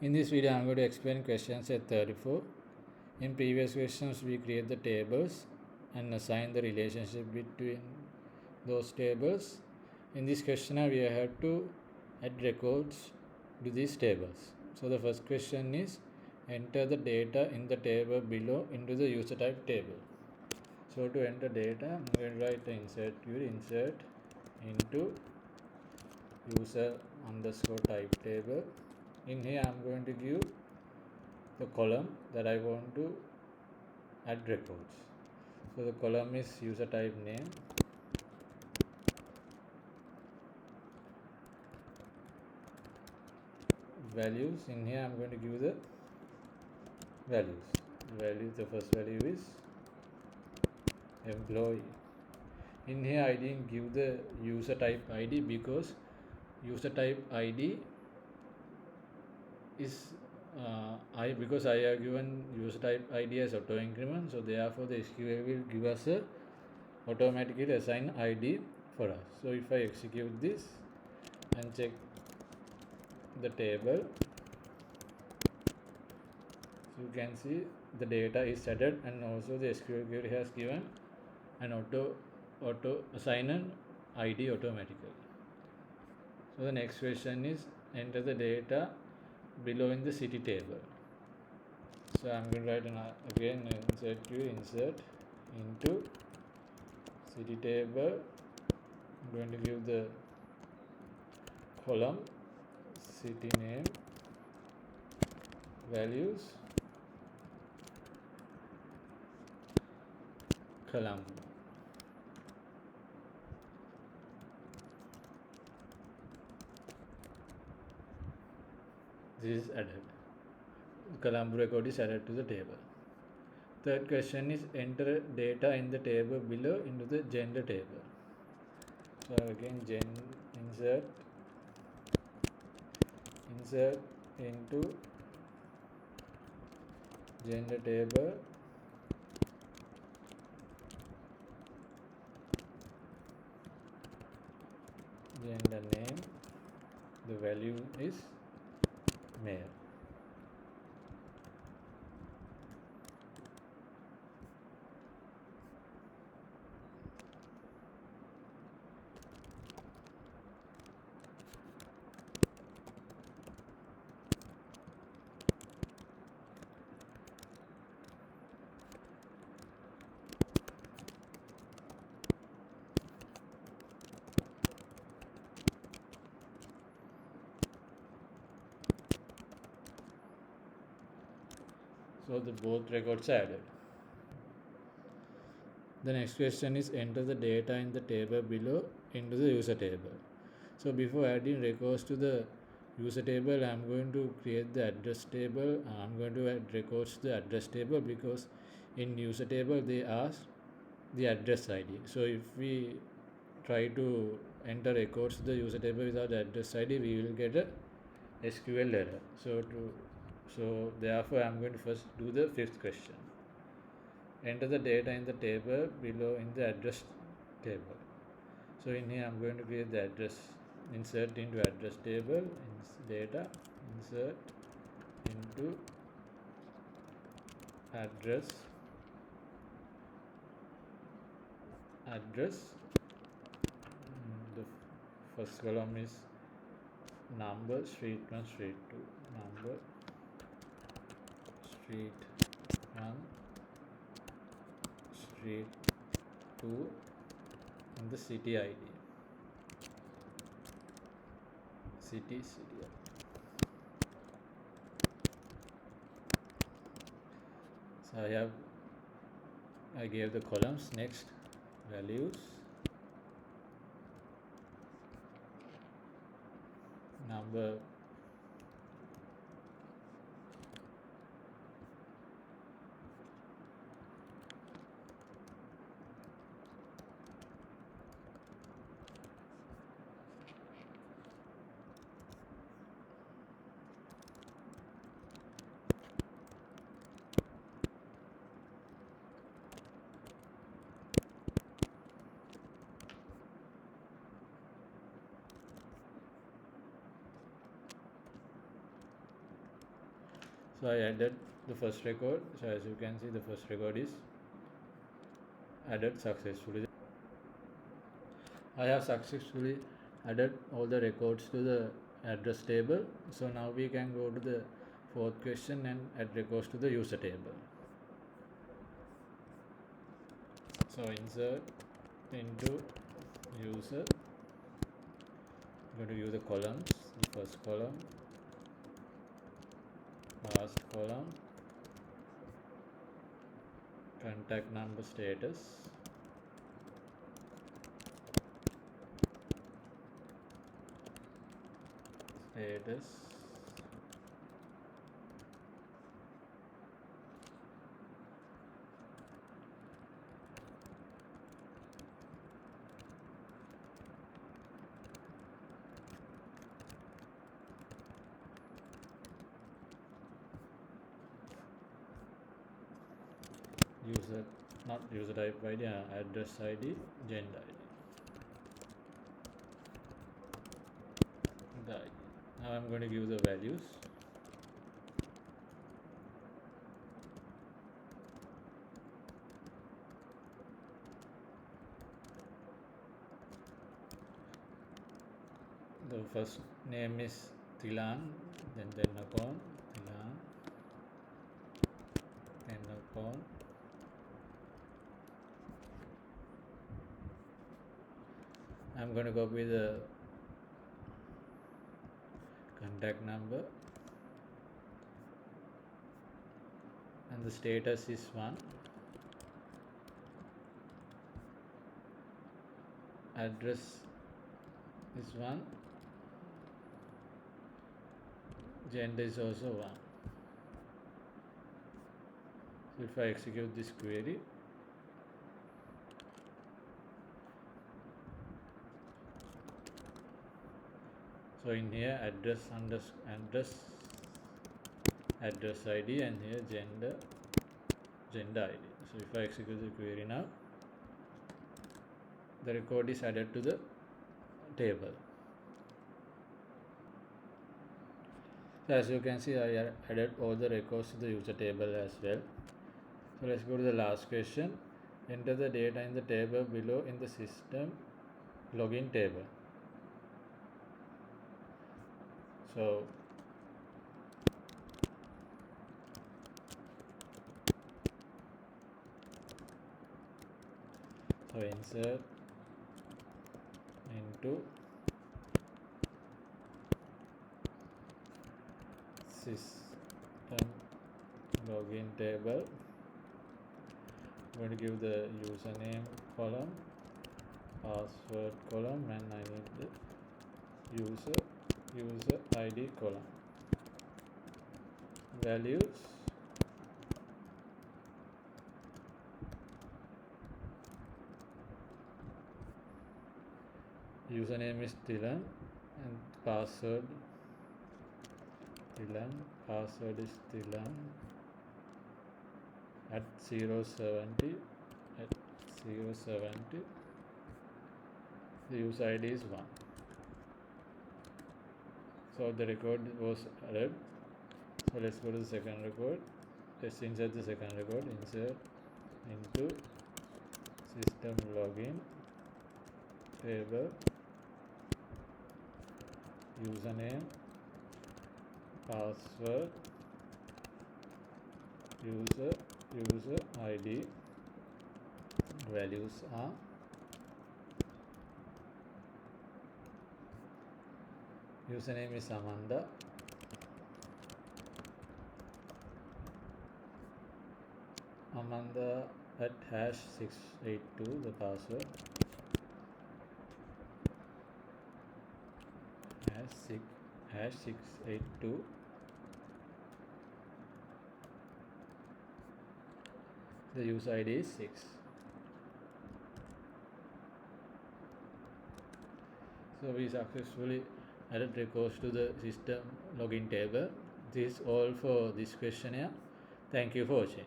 In this video, I am going to explain question set 34. In previous questions, we create the tables and assign the relationship between those tables. In this question, we have to add records to these tables. So the first question is enter the data in the table below into the user type table. So to enter data, I'm going to write the insert query, insert into user underscore type table. In here, I'm going to give the column that I want to add records. So the column is user type name, values. In here, I'm going to give the values. The first value is employee. In here, I didn't give the user type ID because user type ID is because I have given user type ID as auto increment, so therefore the SQL will give us a automatically assign ID for us. So if I execute this and check the table, so you can see the data is added and also the SQL query has given an auto assign an ID automatically. So the next question is enter the data below in the city table. So I'm going to write again insert query, insert into city table. I'm going to give the column city name, values, column. This is added. Column record is added to the table. Third question is enter data in the table below into the gender table. So again insert into gender table, gender name, the value is male. So the both records are added. The next question is enter the data in the table below into the user table. So before adding records to the user table, I'm going to create the address table. I'm going to add records to the address table because in user table they ask the address ID. So if we try to enter records to the user table without the address ID, we will get a SQL error. So therefore I'm going to first do the fifth question. Enter the data in the table below in the address table. So in here I'm going to create the address, insert into address table, data, insert into address, the first column is number, street 1, street 2, number, street 1, street 2, and the city ID, city ID. So I gave the columns. Next, values, number, So I added the first record. So as you can see, the first record is added successfully. I have successfully added all the records to the address table. So now we can go to the fourth question and add records to the user table. So insert into user, I'm going to use the columns. The first column, last column, contact number, status, user, not user type ID, address ID, gender ID. Now I'm going to give the values. The first name is Theshan, then Weerakkody, Theshan Weerakkody. I'm going to copy the contact number and the status is 1. Address is 1. Gender is also 1. So if I execute this query, so in here address ID, and here gender ID. So if I execute the query now, the record is added to the table. So as you can see, I added all the records to the user table as well. So let's go to the last question. Enter the data in the table below in the system login table. So insert into system login table. I'm going to give the username column, password column, and I need the user ID column. Values, username is Theshan and password is Theshan at 070. The user ID is 1. So the record was added. So let's go to the second record. Let's insert the second record. Insert into system login table, username, password, user ID. Values are username is Amanda at #682, the password #682. The user ID is 6. So we successfully added records to the system login table. This is all for this questionnaire. Thank you for watching.